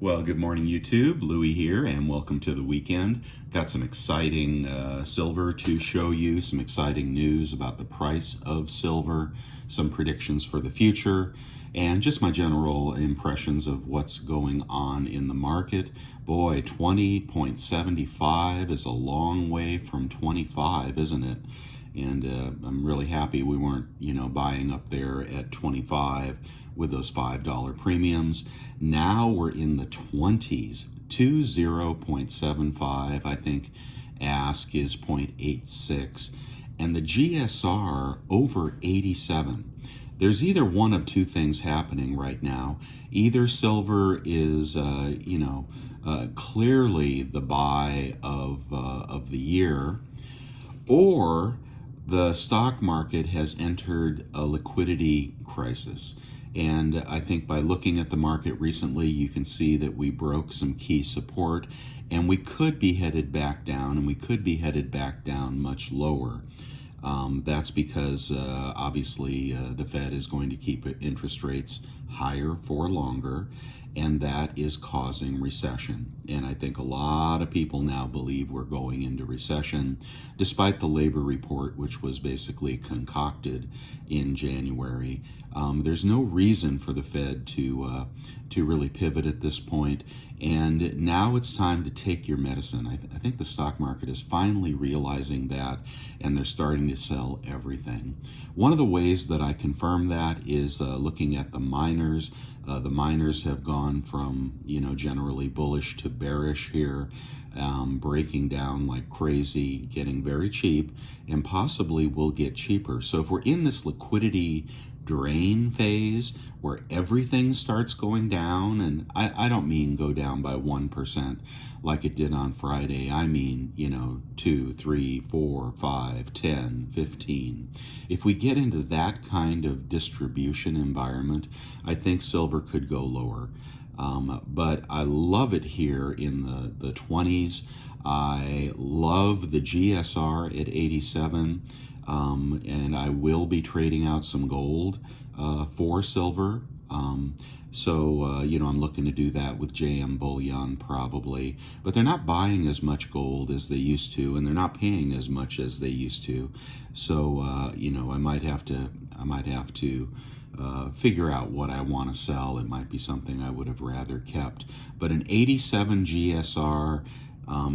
Well, good morning, YouTube. Louie here, and welcome to the weekend. Got some exciting silver to show you, some exciting news about the price of silver, some predictions for the future, and just my general impressions of what's going on in the market. Boy, 20.75 is a long way from 25, isn't it? And I'm really happy we weren't, buying up there at 25 with those $5 premiums. Now we're in the 20s, 20.75. I think ask is 0.86, and the GSR over 87. There's either one of two things happening right now. Either silver is, clearly the buy of the year, or the stock market has entered a liquidity crisis. And I think by looking at the market recently, you can see that we broke some key support, and we could be headed back down, and we could be headed back down much lower. That's because obviously the Fed is going to keep interest rates higher for longer, and that is causing recession. And I think a lot of people now believe we're going into recession, despite the labor report, which was basically concocted in January. There's no reason for the Fed to really pivot at this point. And now it's time to take your medicine. I think the stock market is finally realizing that, and they're starting to sell everything. One of the ways that I confirm that is looking at the miners. The miners have gone from, generally bullish to bearish here, breaking down like crazy, getting very cheap, and possibly will get cheaper. So if we're in this liquidity drain phase where everything starts going down, and I don't mean go down by 1% like it did on Friday. I mean, 2, 3, 4, 5, 10, 15. If we get into that kind of distribution environment, I think silver could go lower. But I love it here in the 20s. I love the GSR at 87. And I will be trading out some gold for silver. I'm looking to do that with JM Bullion probably. But they're not buying as much gold as they used to, and they're not paying as much as they used to. So, I might have to figure out what I want to sell. It might be something I would have rather kept. But an 87 GSR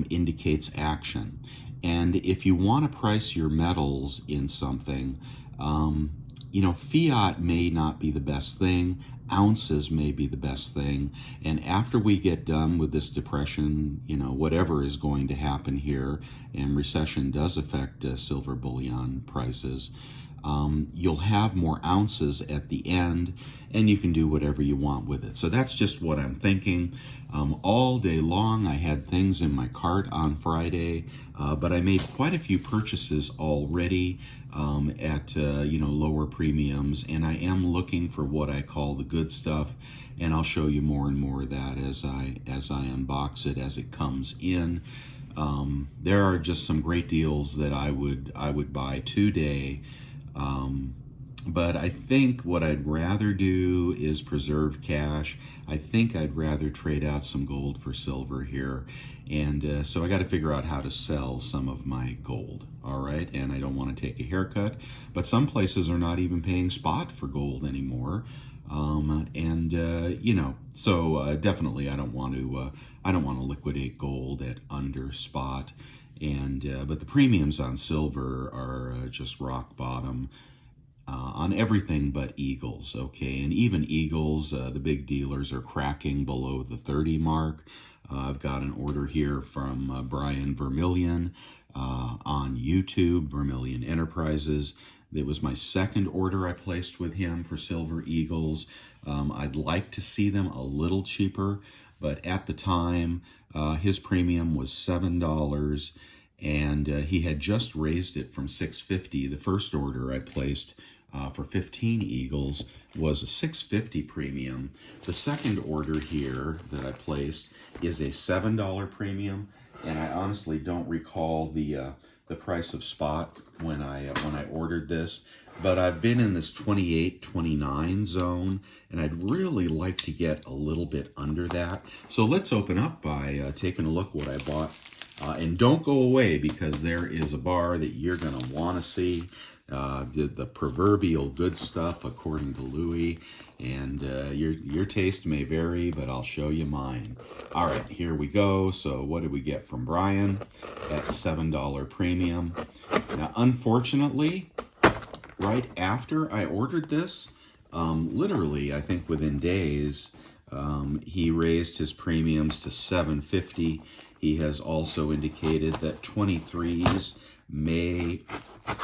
indicates action. And if you want to price your metals in something, fiat may not be the best thing. Ounces may be the best thing. And after we get done with this depression, whatever is going to happen here, and recession does affect silver bullion prices, you'll have more ounces at the end, and you can do whatever you want with it. So that's just what I'm thinking. All day long, I had things in my cart on Friday, but I made quite a few purchases already at lower premiums, and I am looking for what I call the good stuff, and I'll show you more and more of that as I unbox it as it comes in. There are just some great deals that I would buy today. But I think what I'd rather do is preserve cash. I think I'd rather trade out some gold for silver here. And so I got to figure out how to sell some of my gold. All right. And I don't want to take a haircut, but some places are not even paying spot for gold anymore. Definitely I don't want to liquidate gold at under spot. But the premiums on silver are just rock bottom on everything but Eagles, okay? And even Eagles, the big dealers are cracking below the 30 mark. I've got an order here from Brian Vermillion on YouTube, Vermillion Enterprises. It was my second order I placed with him for Silver Eagles. I'd like to see them a little cheaper, but at the time, his premium was $7. And he had just raised it from $6.50. The first order I placed for 15 Eagles was a $6.50 premium. The second order here that I placed is a $7 premium, and I honestly don't recall the price of spot when I ordered this. but I've been in this 28, 29 zone, and I'd really like to get a little bit under that. So let's open up by taking a look what I bought. And don't go away, because there is a bar that you're going to want to see. The proverbial good stuff, according to Louis. And your taste may vary, but I'll show you mine. All right, here we go. So what did we get from Brian? At $7 premium. Now, unfortunately, right after I ordered this, literally, I think within days, he raised his premiums to $7.50. He has also indicated that 23s may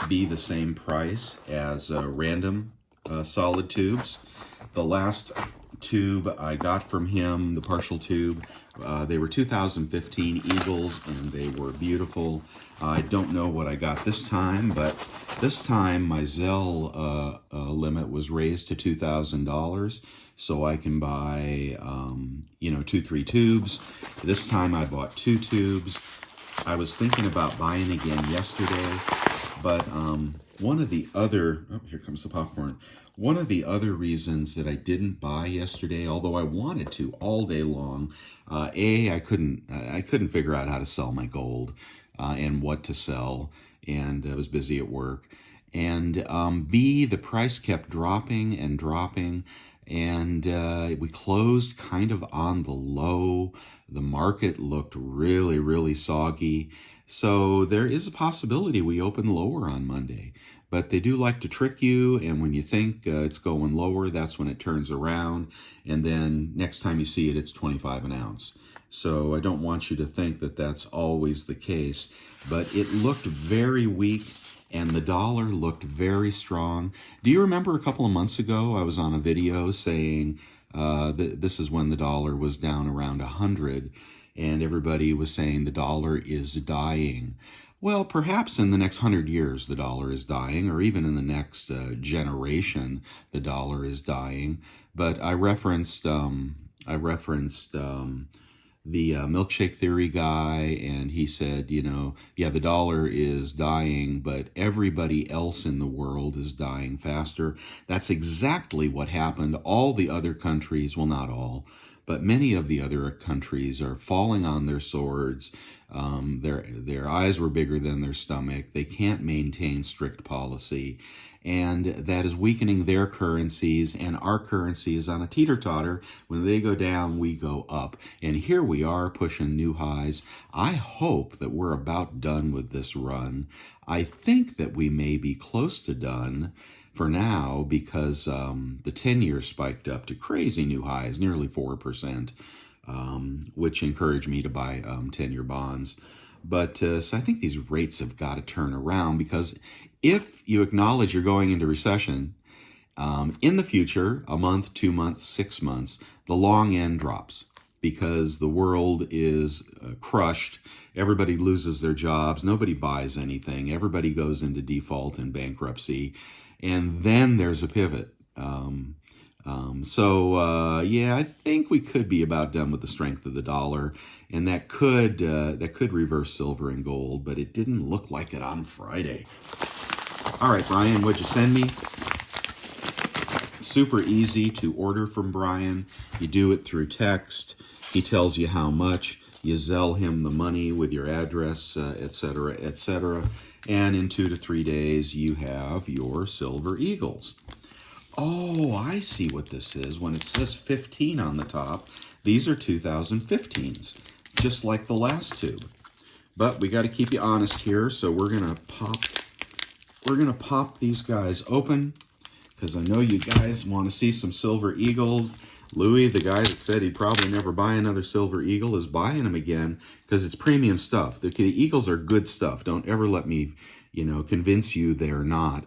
be the same price as random solid tubes. The last tube I got from him, the partial tube, they were 2015 Eagles, and they were beautiful. I don't know what I got this time, but this time my Zelle limit was raised to $2,000, so I can buy, 2-3 tubes. This time I bought 2 tubes. I was thinking about buying again yesterday, but one of the other, oh, here comes the popcorn. One of the other reasons that I didn't buy yesterday, although I wanted to all day long, I couldn't figure out how to sell my gold and what to sell, and I was busy at work. And B, the price kept dropping and dropping, and we closed kind of on the low. The market looked really, really soggy. So there is a possibility we open lower on Monday. But they do like to trick you, and when you think it's going lower, that's when it turns around, and then next time you see it, it's 25 an ounce. So I don't want you to think that that's always the case, but it looked very weak, and the dollar looked very strong. Do you remember a couple of months ago, I was on a video saying this is when the dollar was down around 100, and everybody was saying the dollar is dying. Well, perhaps in the next 100 years the dollar is dying, or even in the next generation the dollar is dying. But I referenced the milkshake theory guy, and he said, yeah, the dollar is dying, but everybody else in the world is dying faster. That's exactly what happened. All the other countries, well, not all, but many of the other countries are falling on their swords. Their eyes were bigger than their stomach. They can't maintain strict policy, and that is weakening their currencies, and our currency is on a teeter-totter. When they go down, we go up, and here we are pushing new highs. I hope that we're about done with this run. I think that we may be close to done for now, because the 10-year spiked up to crazy new highs, nearly 4%, which encouraged me to buy 10-year bonds. But so I think these rates have got to turn around, because if you acknowledge you're going into recession, in the future, a month, 2 months, 6 months, the long end drops, because the world is crushed. Everybody loses their jobs. Nobody buys anything. Everybody goes into default and bankruptcy. And then there's a pivot. Yeah, I think we could be about done with the strength of the dollar, and that could reverse silver and gold, but it didn't look like it on Friday. All right, Brian, what'd you send me? Super easy to order from Brian. You do it through text. He tells you how much. You Zelle him the money with your address, etc., etc. And in 2 to 3 days, you have your Silver Eagles. Oh, I see what this is. When it says 15 on the top, these are 2015s, just like the last tube. But we got to keep you honest here, so we're gonna pop these guys open, because I know you guys want to see some Silver Eagles. Louis, the guy that said he'd probably never buy another Silver Eagle, is buying them again, because it's premium stuff. The Eagles are good stuff. Don't ever let me, convince you they're not.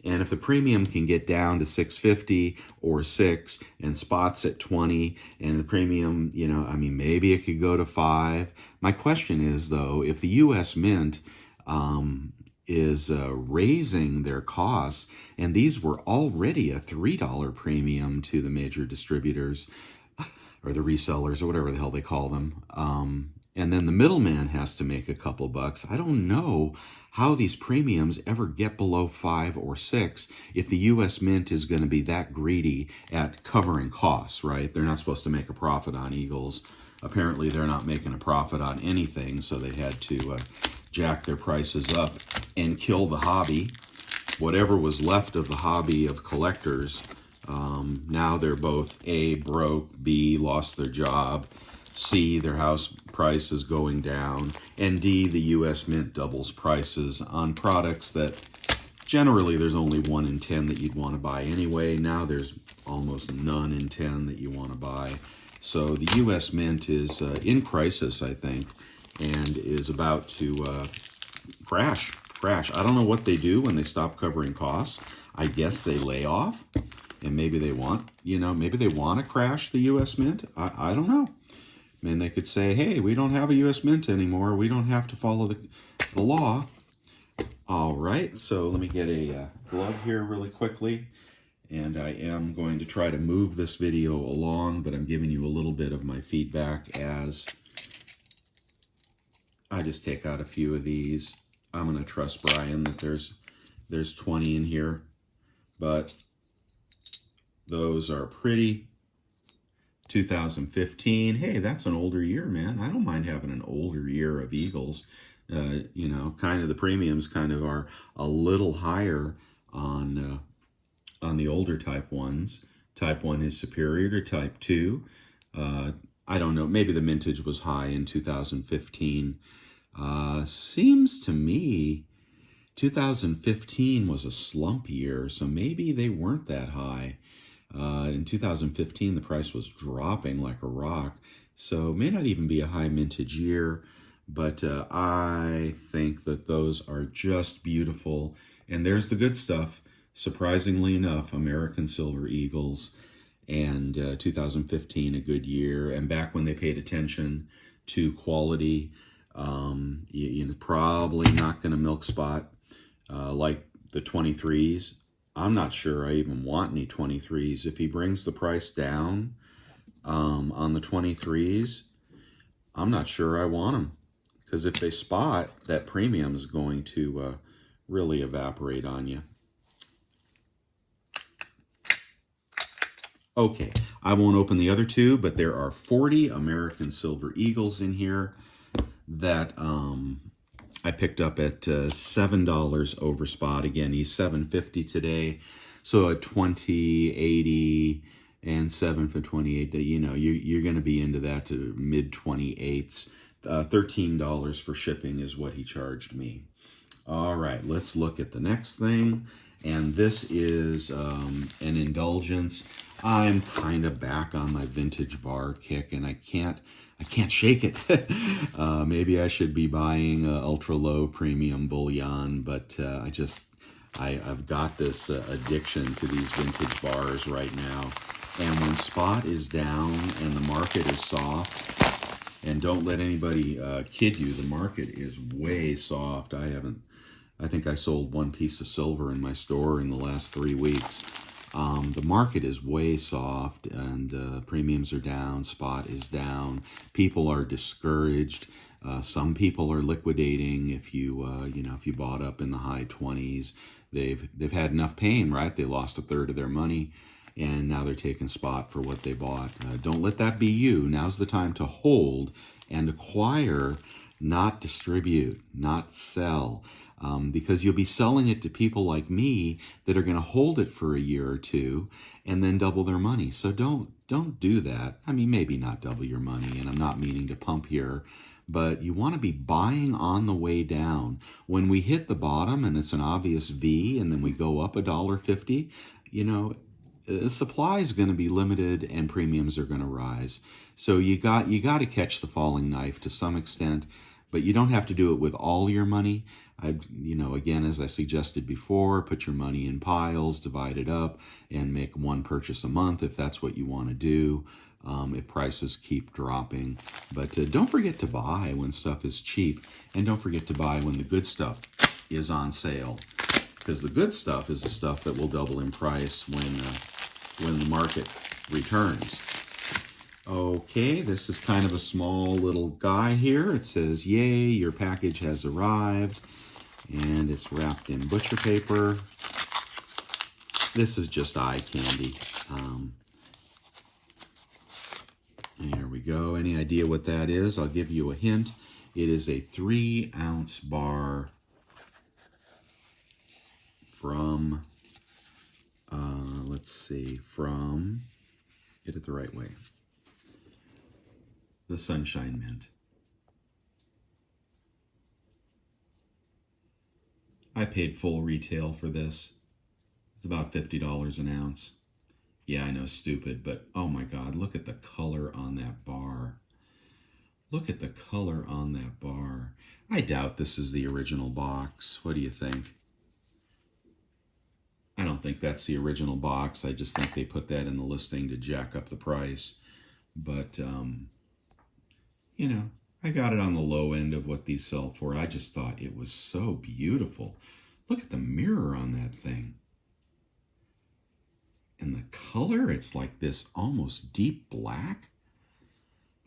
And if the premium can get down to $6.50 or $6 and spots at 20, and the premium, maybe it could go to $5. My question is, though, if the U.S. Mint is raising their costs, and these were already a $3 premium to the major distributors, or the resellers, or whatever the hell they call them, and then the middleman has to make a couple bucks. I don't know how these premiums ever get below 5 or 6 if the U.S. Mint is going to be that greedy at covering costs, right? They're not supposed to make a profit on Eagles. Apparently, they're not making a profit on anything, so they had to jack their prices up and kill the hobby. Whatever was left of the hobby of collectors, now they're both A, broke, B, lost their job, C, their house price is going down, and D, the U.S. Mint doubles prices on products that generally there's only 1 in 10 that you'd want to buy anyway. Now there's almost none in 10 that you want to buy. So the U.S. Mint is in crisis, I think, and is about to crash. I don't know what they do when they stop covering costs. I guess they lay off, and maybe they want, maybe they want to crash the U.S. Mint. I don't know. I mean, they could say, hey, we don't have a U.S. Mint anymore. We don't have to follow the law. All right, so let me get a glove here really quickly. And I am going to try to move this video along, but I'm giving you a little bit of my feedback as I just take out a few of these. I'm going to trust Brian that there's 20 in here, but those are pretty. 2015, hey, that's an older year, man. I don't mind having an older year of Eagles. Kind of the premiums kind of are a little higher on the older type ones. Type 1 is superior to type 2. I don't know, maybe the mintage was high in 2015. Seems to me 2015 was a slump year, so maybe they weren't that high. In 2015, the price was dropping like a rock, so it may not even be a high mintage year, but I think that those are just beautiful. And there's the good stuff. Surprisingly enough, American Silver Eagles, and 2015 a good year. And back when they paid attention to quality, probably not going to milk spot like the 23s. I'm not sure I even want any 23s. If he brings the price down on the 23s, I'm not sure I want them. Because if they spot, that premium is going to really evaporate on you. Okay, I won't open the other two, but there are 40 American Silver Eagles in here that I picked up at $7 over spot. Again, he's $7.50 today, so at $20.80 and 7 for 28. You're going to be into that to mid 28s. $13 for shipping is what he charged me. All right, let's look at the next thing, and this is an indulgence. I'm kind of back on my vintage bar kick, and I can't shake it. Maybe I should be buying ultra low premium bullion, but I've got this addiction to these vintage bars right now. And when spot is down and the market is soft, and don't let anybody kid you, the market is way soft. I think I sold one piece of silver in my store in the last 3 weeks. The market is way soft, and premiums are down, spot is down. People are discouraged. Some people are liquidating. If you bought up in the high 20s, they've had enough pain, right? They lost a third of their money, and now they're taking spot for what they bought. Don't let that be you. Now's the time to hold and acquire, not distribute, not sell. Because you'll be selling it to people like me that are going to hold it for a year or two and then double their money. So don't do that. I mean, maybe not double your money, and I'm not meaning to pump here, but you want to be buying on the way down. When we hit the bottom and it's an obvious V and then we go up $1.50, the supply is going to be limited and premiums are going to rise. So you got to catch the falling knife to some extent, but you don't have to do it with all your money. Again, as I suggested before, put your money in piles, divide it up, and make one purchase a month if that's what you want to do, if prices keep dropping. But don't forget to buy when stuff is cheap, and don't forget to buy when the good stuff is on sale, because the good stuff is the stuff that will double in price when the market returns. Okay, this is kind of a small little guy here. It says, "Yay, your package has arrived," and it's wrapped in butcher paper. This is just eye candy. There we go. Any idea what that is? I'll give you a hint. It is a 3-ounce bar from, let's see, from, get it the right way, the Sunshine Mint. I paid full retail for this. It's about $50 an ounce. Yeah, I know, stupid, but oh my God, look at the color on that bar. Look at the color on that bar. I doubt this is the original box. What do you think? I don't think that's the original box. I just think they put that in the listing to jack up the price. But, you know, I got it on the low end of what these sell for. I just thought it was so beautiful. Look at the mirror on that thing. And the color, it's like this almost deep black.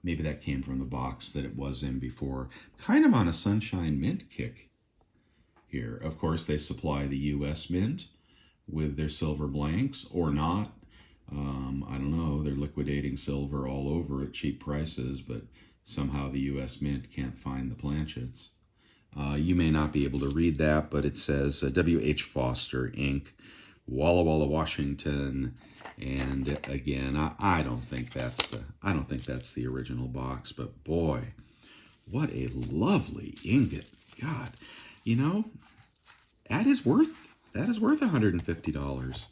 Maybe that came from the box that it was in before. Kind of on a Sunshine Mint kick here. Of course, they supply the U.S. Mint with their silver blanks, or not. I don't know. They're liquidating silver all over at cheap prices, but somehow the U.S. Mint can't find the planchets. You may not be able to read that, but it says W.H. Foster, Inc., Walla Walla, Washington, and again, I don't think that's the original box, but boy, what a lovely ingot. God, you know, that is worth $150.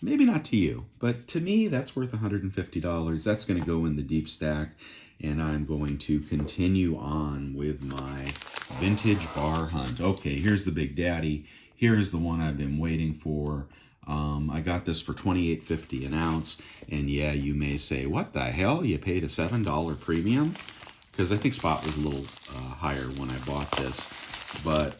Maybe not to you, but to me, that's worth $150. That's going to go in the deep stack, and I'm going to continue on with my vintage bar hunt. Okay, here's the Big Daddy. Here's the one I've been waiting for. I got this for $28.50 an ounce, and yeah, you may say, what the hell? You paid a $7 premium? Because I think spot was a little higher when I bought this, but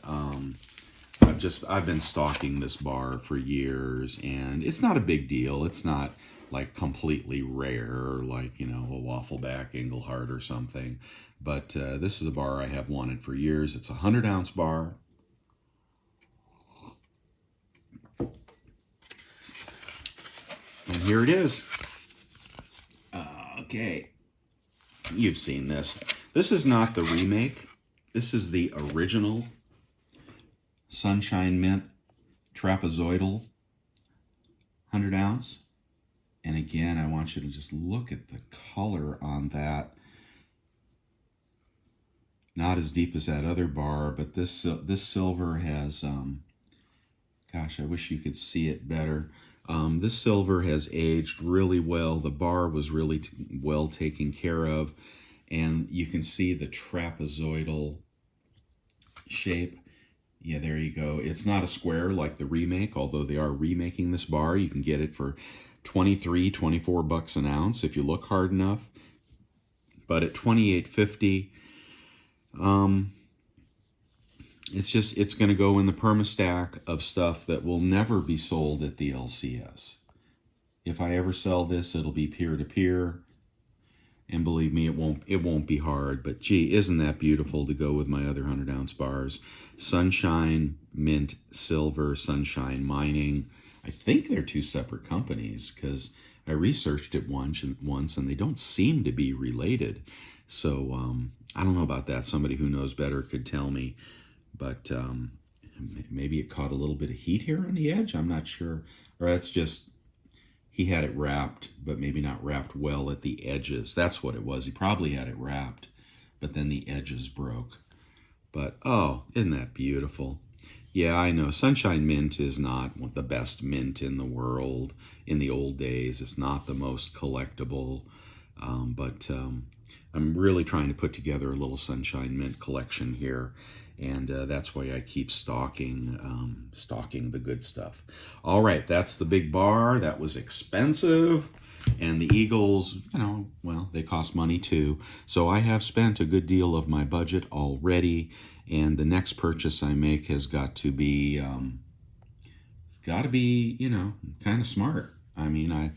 I've been stalking this bar for years, and it's not a big deal. It's not like completely rare, like, you know, a Waffleback Engelhard or something. But this is a bar I have wanted for years. It's a 100-ounce bar. And here it is. Okay. You've seen this. This is not the remake. This is the original Sunshine Mint trapezoidal 100-ounce. And again, I want you to just look at the color on that. Not as deep as that other bar, but this silver has, gosh, I wish you could see it better. This silver has aged really well. The bar was really well taken care of. And you can see the trapezoidal shape. Yeah, there you go. It's not a square like the remake, although they are remaking this bar. You can get it for $23, $24 an ounce if you look hard enough. But at $28.50, it's going to go in the perma-stack of stuff that will never be sold at the LCS. If I ever sell this, it'll be peer-to-peer. And believe me, it won't be hard. But gee, isn't that beautiful to go with my other 100-ounce bars? Sunshine Mint Silver, Sunshine Mining. I think they're two separate companies because I researched it once and they don't seem to be related. So I don't know about that. Somebody who knows better could tell me. But maybe it caught a little bit of heat here on the edge. I'm not sure. Or that's just, he had it wrapped, but maybe not wrapped well at the edges. That's what it was. He probably had it wrapped, but then the edges broke. But, oh, isn't that beautiful? Yeah, I know. Sunshine Mint is not the best mint in the world. In the old days, it's not the most collectible. But I'm really trying to put together a little Sunshine Mint collection here. And that's why I keep stalking the good stuff. All right, that's the big bar. That was expensive. And the Eagles, you know, well, they cost money too. So I have spent a good deal of my budget already. And the next purchase I make has got to be, you know, kind of smart. I mean,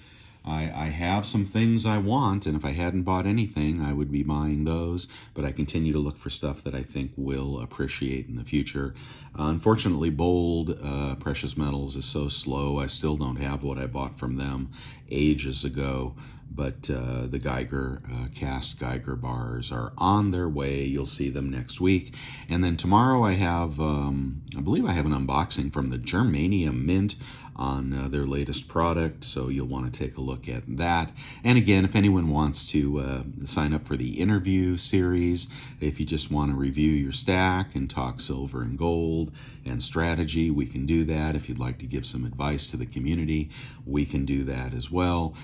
I have some things I want, and if I hadn't bought anything, I would be buying those. But I continue to look for stuff that I think will appreciate in the future. Unfortunately, Bold Precious Metals is so slow. I still don't have what I bought from them ages ago. But the Geiger, cast Geiger bars are on their way. You'll see them next week. And then tomorrow I have, I believe I have an unboxing from the Germanium Mint on their latest product, so you'll want to take a look at that. And again, if anyone wants to sign up for the interview series, if you just want to review your stack and talk silver and gold and strategy, we can do that. If you'd like to give some advice to the community, we can do that as well.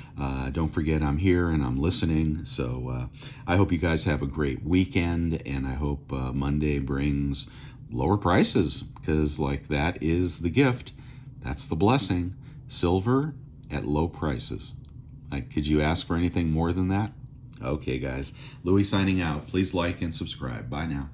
Don't forget I'm here and I'm listening, so I hope you guys have a great weekend, and I hope Monday brings lower prices, because like that is the gift. That's the blessing. Silver at low prices. Could you ask for anything more than that? Okay, guys. Louis signing out. Please like and subscribe. Bye now.